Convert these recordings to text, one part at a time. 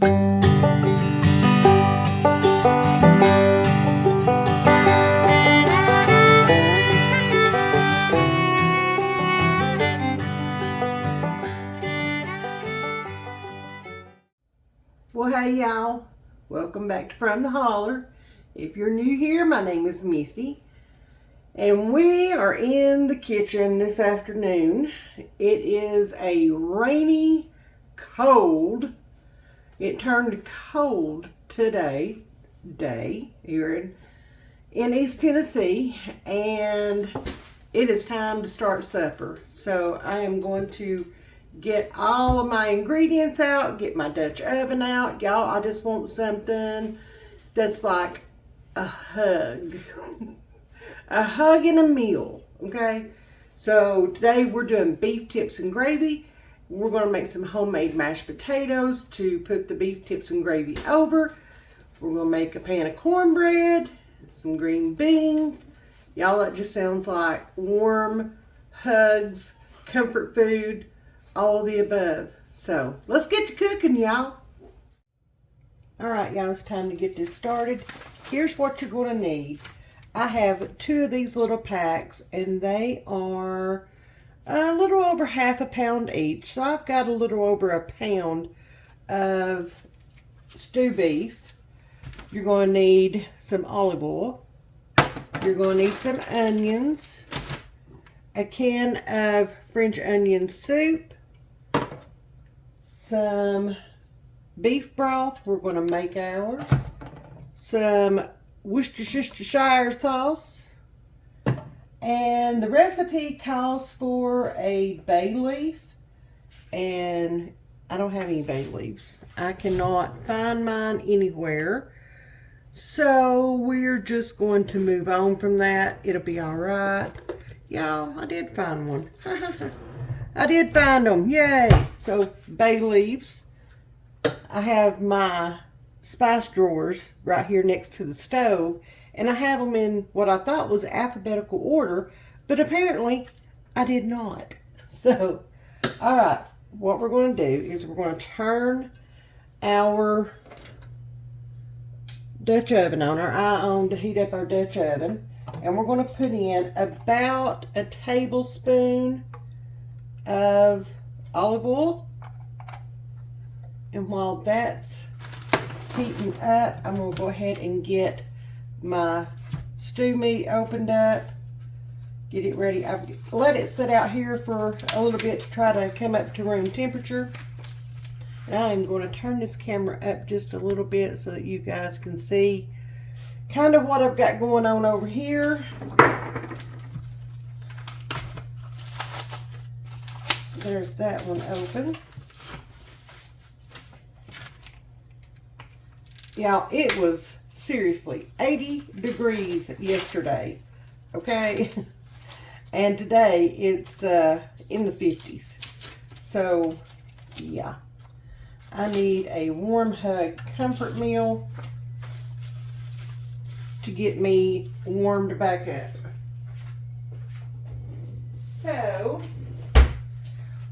Well, hey y'all, welcome back to From the Holler. If you're new here, my name is Missy, and we are in the kitchen this afternoon. It is a rainy, cold, it turned cold today, here in East Tennessee, and it is time to start supper. So I am going to get all of my ingredients out, get my Dutch oven out. Y'all, I just want something that's like a hug. A hug and a meal, okay? So today we're doing beef tips and gravy. We're going to make some homemade mashed potatoes to put the beef tips and gravy over. We're going to make a pan of cornbread, some green beans. Y'all, that just sounds like warm hugs, comfort food, all of the above. So let's get to cooking, y'all. All right, y'all, it's time to get this started. Here's what you're going to need. I have 2 of these little packs, and they are a little over half a pound each. So I've got a little over a pound of stew beef. You're going to need some olive oil. You're going to need some onions, a can of French onion soup, some beef broth. We're going to make ours. Some Worcestershire sauce. And the recipe calls for a bay leaf. And I don't have any bay leaves. I cannot find mine anywhere. So we're just going to move on from that. It'll be alright. Y'all, I did find one. I did find them. Yay. So bay leaves. I have my spice drawers right here next to the stove, and I have them in what I thought was alphabetical order, but apparently I did not. So, all right, what we're going to do is we're going to turn our Dutch oven on, our eye on to heat up our Dutch oven, and we're going to put in about a tablespoon of olive oil. And while that's heating up, I'm going to go ahead and get my stew meat opened up, get it ready. I've let it sit out here for a little bit to try to come up to room temperature. And I'm going to turn this camera up just a little bit so that you guys can see kind of what I've got going on over here. So there's that one open. Y'all, it was seriously 80 degrees yesterday, okay? And today it's in the 50s. So, yeah. I need a warm hug comfort meal to get me warmed back up. So,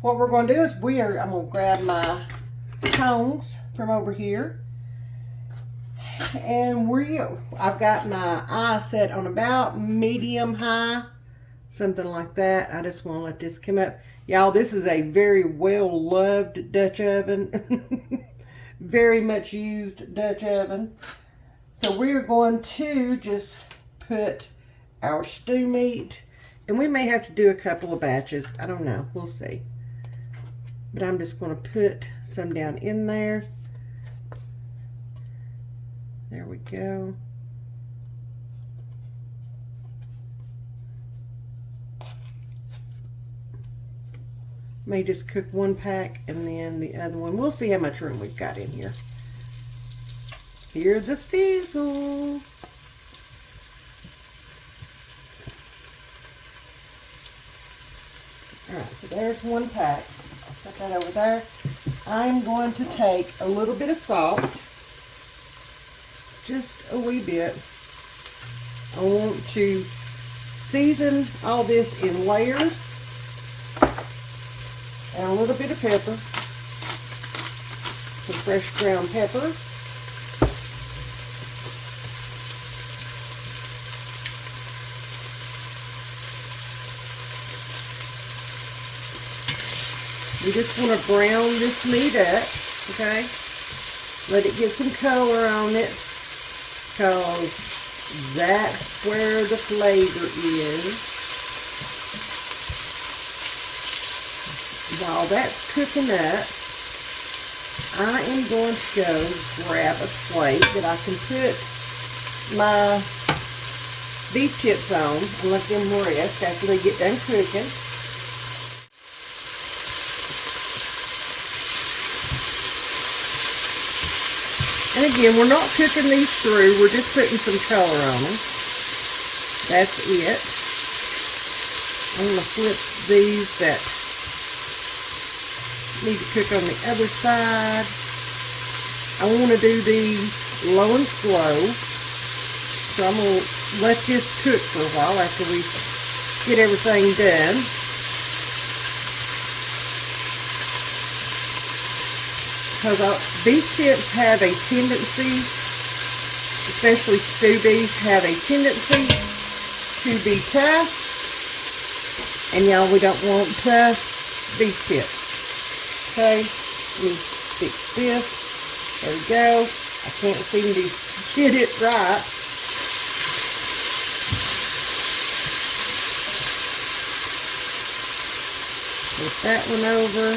what we're going to do is I'm going to grab my tongs from over here. And I've got my eye set on about medium high, something like that. I just want to let this come up. Y'all, this is a very well loved Dutch oven. Very much used Dutch oven. So we're going to just put our stew meat, and we may have to do a couple of batches. I don't know, we'll see. But I'm just going to put some down in there. There we go. May just cook one pack and then the other one. We'll see how much room we've got in here. Here's the sizzle. Alright, so there's one pack. I'll put that over there. I'm going to take a little bit of salt. Just a wee bit. I want to season all this in layers, and a little bit of pepper. some fresh ground pepper. We just want to brown this meat up, okay? Let it get some color on it, because that's where the flavor is. While that's cooking up, I am going to go grab a plate that I can put my beef tips on and let them rest after they get done cooking. And again, we're not cooking these through, we're just putting some color on them. That's it. I'm going to flip these that need to cook on the other side. I want to do these low and slow. So I'm going to let this cook for a while after we get everything done. Because beef tips have a tendency, especially stew beef, have a tendency to be tough. And y'all, we don't want tough beef tips. Okay, let me fix this. There we go. I can't seem to get it right. Flip that one over.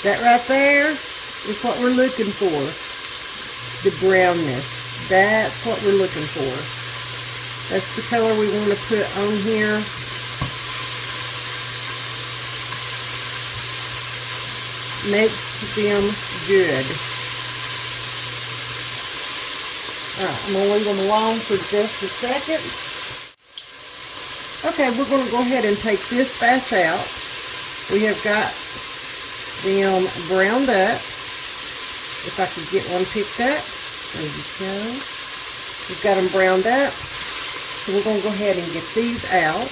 That right there is what we're looking for. The brownness. That's what we're looking for. That's the color we want to put on here. Makes them good. Alright, I'm going to leave them alone for just a second. Okay, we're going to go ahead and take this batch out. We have got them browned up. If I could get one picked up. There we go. We've got them browned up. So we're going to go ahead and get these out.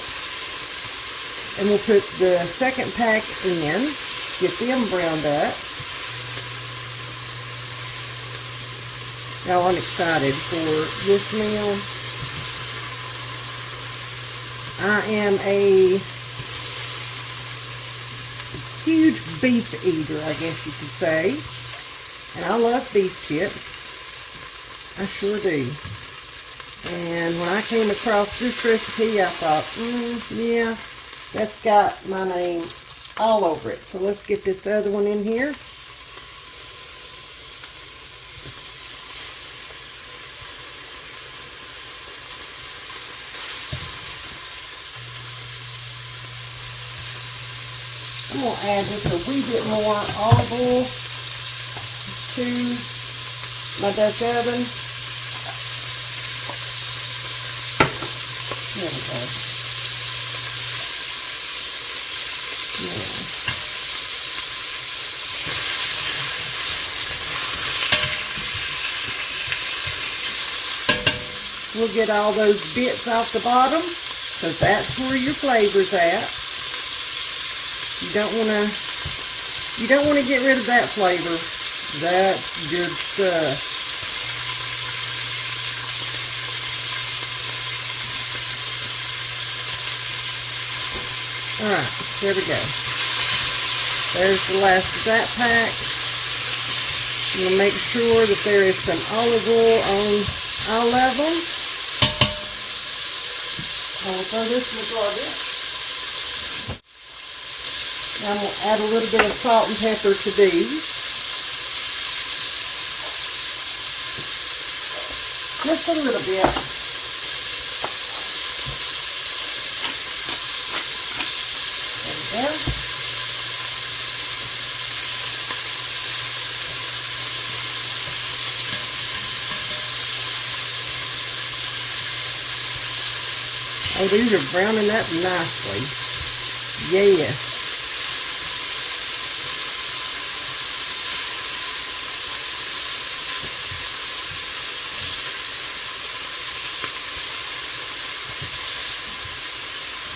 And we'll put the second pack in. Get them browned up. Now I'm excited for this meal. I am a huge beef eater, I guess you could say. And I love beef tips. I sure do. And when I came across this recipe, I thought, yeah, that's got my name all over it. So let's get this other one in here. I'm going to add just a wee bit more olive oil to my Dutch oven. There we go. Now, we'll get all those bits off the bottom, because that's where your flavor's at. You don't want to get rid of that flavor. That's good stuff. Alright, there we go. There's the last of that pack. We'll make sure that there is some olive oil on all of them. I will throw this in the garbage. Now I'm going to add a little bit of salt and pepper to these. Just a little bit. There we go. Oh, these are browning up nicely. Yeah.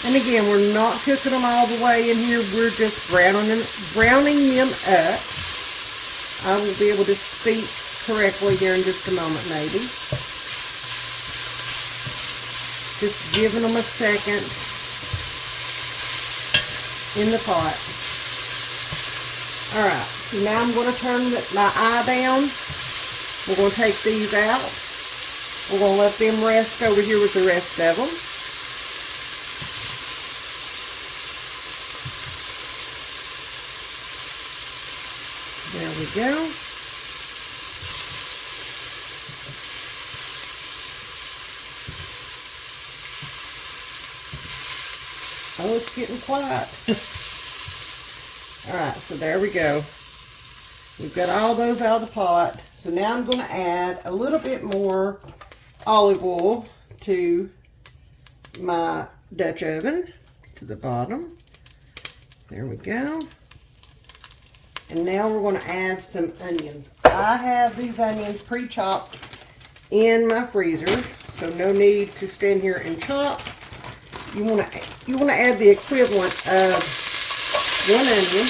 And again, we're not cooking them all the way in here. We're just browning them up. I will be able to speak correctly here in just a moment, maybe. Just giving them a second in the pot. Alright, so now I'm going to turn my eye down. We're going to take these out. We're going to let them rest over here with the rest of them. There we go. Oh, it's getting quiet. Alright, so there we go. We've got all those out of the pot. So now I'm going to add a little bit more olive oil to my Dutch oven, to the bottom. There we go. And now we're going to add some onions. I have these onions pre-chopped in my freezer, so no need to stand here and chop. You want to add the equivalent of 1 onion.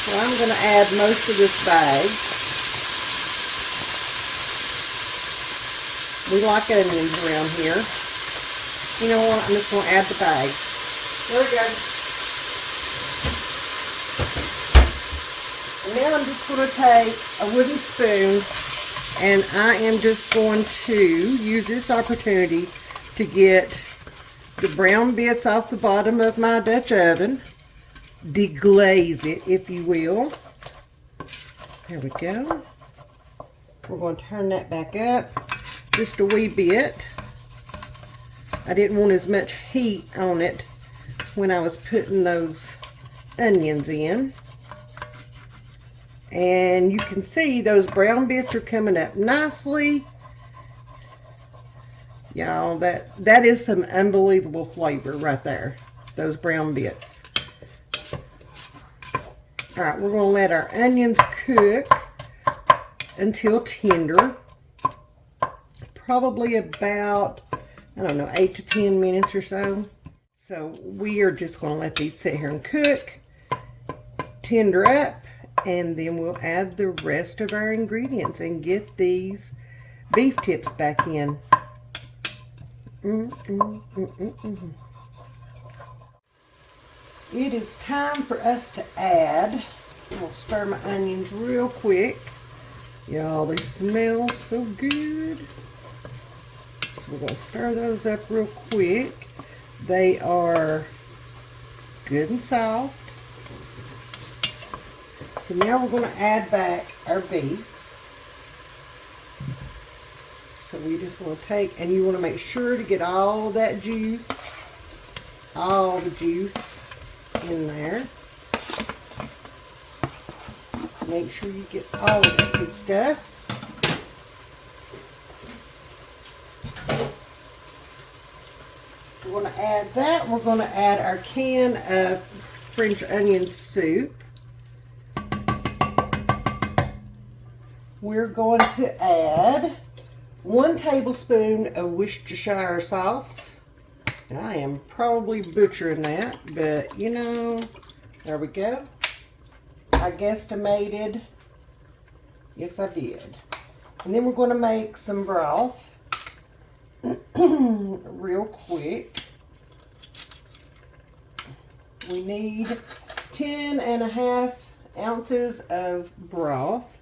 So I'm going to add most of this bag. We like onions around here. You know what? I'm just going to add the bag. There we go. And now I'm just going to take a wooden spoon and I am just going to use this opportunity to get the brown bits off the bottom of my Dutch oven. Deglaze it, if you will. There we go. We're going to turn that back up just a wee bit. I didn't want as much heat on it when I was putting those onions in. And you can see those brown bits are coming up nicely. Y'all, that is some unbelievable flavor right there. Those brown bits. Alright, we're going to let our onions cook until tender. Probably about, I don't know, 8 to 10 minutes or so. So we are just going to let these sit here and cook, tender up, and then we'll add the rest of our ingredients and get these beef tips back in. It is time for us to add, I'll stir my onions real quick. Y'all, they smell so good. So we're going to stir those up real quick. They are good and soft. So now we're going to add back our beef. So we just want to take, and you want to make sure to get all that juice, all the juice in there. Make sure you get all of that good stuff. We're going to add that. We're going to add our can of French onion soup. We're going to add 1 tablespoon of Worcestershire sauce. And I am probably butchering that, but you know, there we go. I guesstimated. Yes, I did. And then we're going to make some broth real quick. We need 10.5 ounces of broth.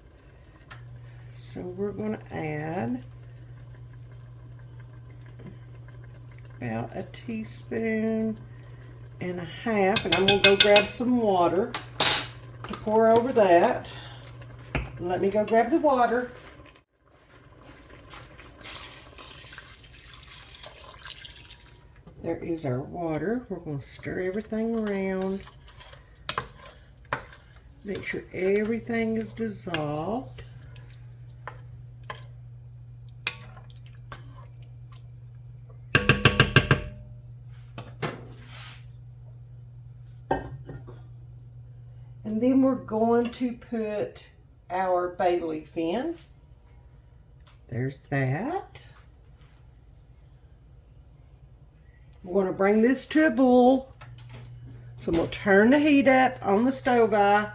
So we're going to add about 1.5 teaspoons, and I'm going to go grab some water to pour over that. Let me go grab the water. There is our water. We're going to stir everything around. Make sure everything is dissolved. And then we're going to put our bay leaf in. There's that. We're going to bring this to a boil. So I'm going to turn the heat up on the stove eye.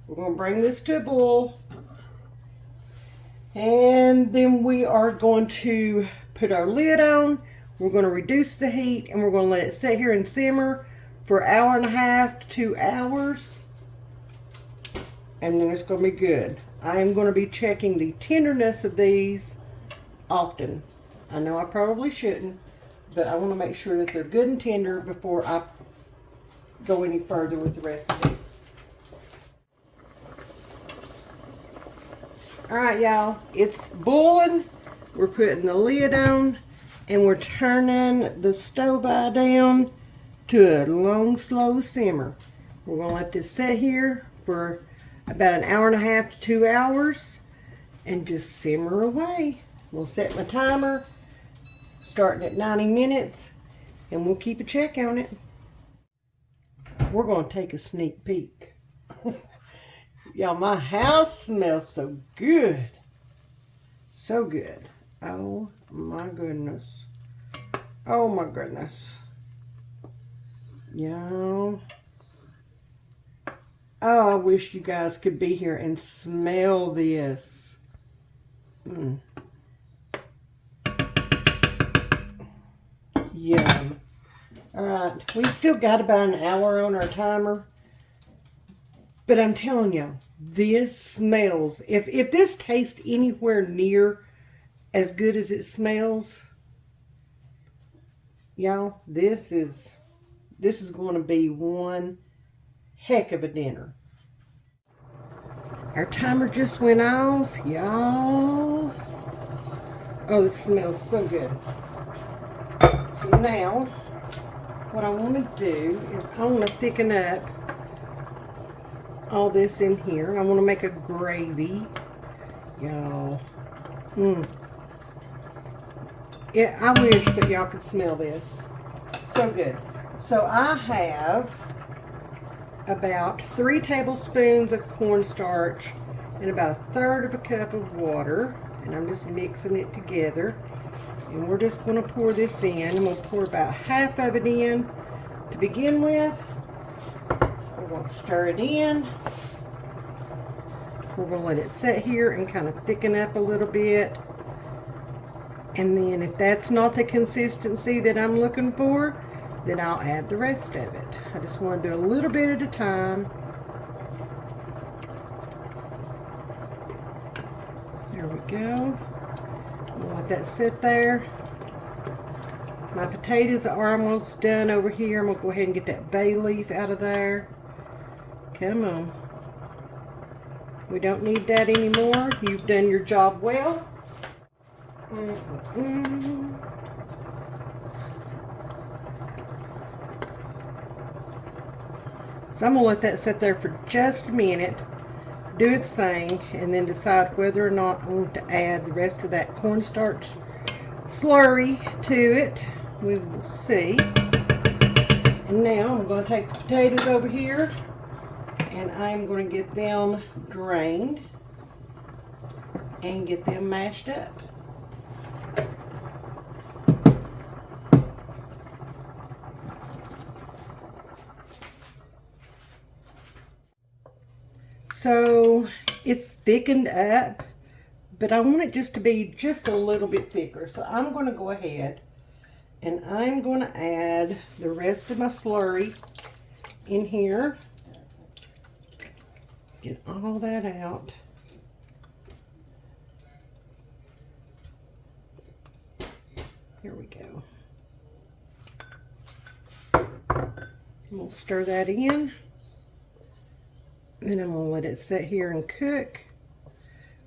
We're going to bring this to a boil. And then we are going to put our lid on. We're going to reduce the heat and we're going to let it sit here and simmer for 1.5 to 2 hours. And then it's going to be good. I am going to be checking the tenderness of these often. I know I probably shouldn't, but I want to make sure that they're good and tender before I go any further with the recipe. Alright y'all, it's boiling. We're putting the lid on and we're turning the stove eye down to a long, slow simmer. We're going to let this sit here for about 1.5 to 2 hours and just simmer away. We'll set my timer starting at 90 minutes and we'll keep a check on it. We're going to take a sneak peek. Y'all, my house smells so good. So good. Oh my goodness. Oh my goodness. Y'all. Oh, I wish you guys could be here and smell this. Yum. Alright, we still got about an hour on our timer. But I'm telling y'all, this smells, if this tastes anywhere near as good as it smells, y'all, this is going to be one heck of a dinner. Our timer just went off, y'all. Oh, it smells so good. So now, what I want to do is I want to thicken up all this in here. I want to make a gravy, y'all. Yeah, I wish that y'all could smell this. So good. So I have about 3 tablespoons of cornstarch and about 1/3 of a cup of water, and I'm just mixing it together. And we're just going to pour this in. I'm going to pour about half of it in to begin with. We're going to stir it in. We're going to let it sit here and kind of thicken up a little bit. And then if that's not the consistency that I'm looking for, then I'll add the rest of it. I just want to do a little bit at a time. There we go. We'll let that sit there. My potatoes are almost done over here. I'm going to go ahead and get that bay leaf out of there. Come on. We don't need that anymore. You've done your job well. So I'm going to let that sit there for just a minute, do its thing, and then decide whether or not I want to add the rest of that cornstarch slurry to it. We will see. And now I'm going to take the potatoes over here and I'm going to get them drained and get them mashed up. So it's thickened up, but I want it just to be just a little bit thicker. So I'm going to go ahead and I'm going to add the rest of my slurry in here. Get all that out. Here we go. We'll stir that in. Then I'm going to let it sit here and cook.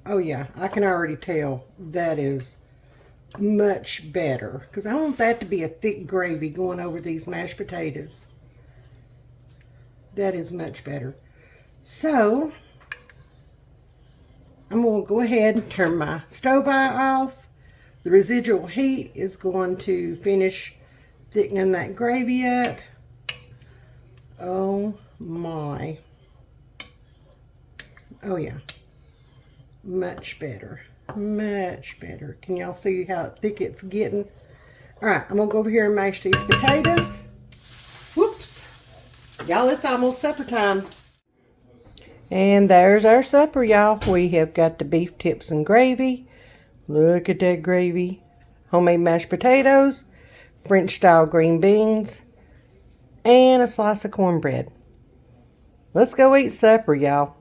Oh yeah, I can already tell that is much better, because I want that to be a thick gravy going over these mashed potatoes. That is much better. So I'm going to go ahead and turn my stove eye off. The residual heat is going to finish thickening that gravy up. Oh my. Oh yeah, much better. Much better. Can y'all see how thick it's getting? Alright, I'm going to go over here and mash these potatoes. Whoops. Y'all, it's almost supper time. And there's our supper, y'all. We have got the beef tips and gravy. Look at that gravy. Homemade mashed potatoes, French style green beans, and a slice of cornbread. Let's go eat supper, y'all.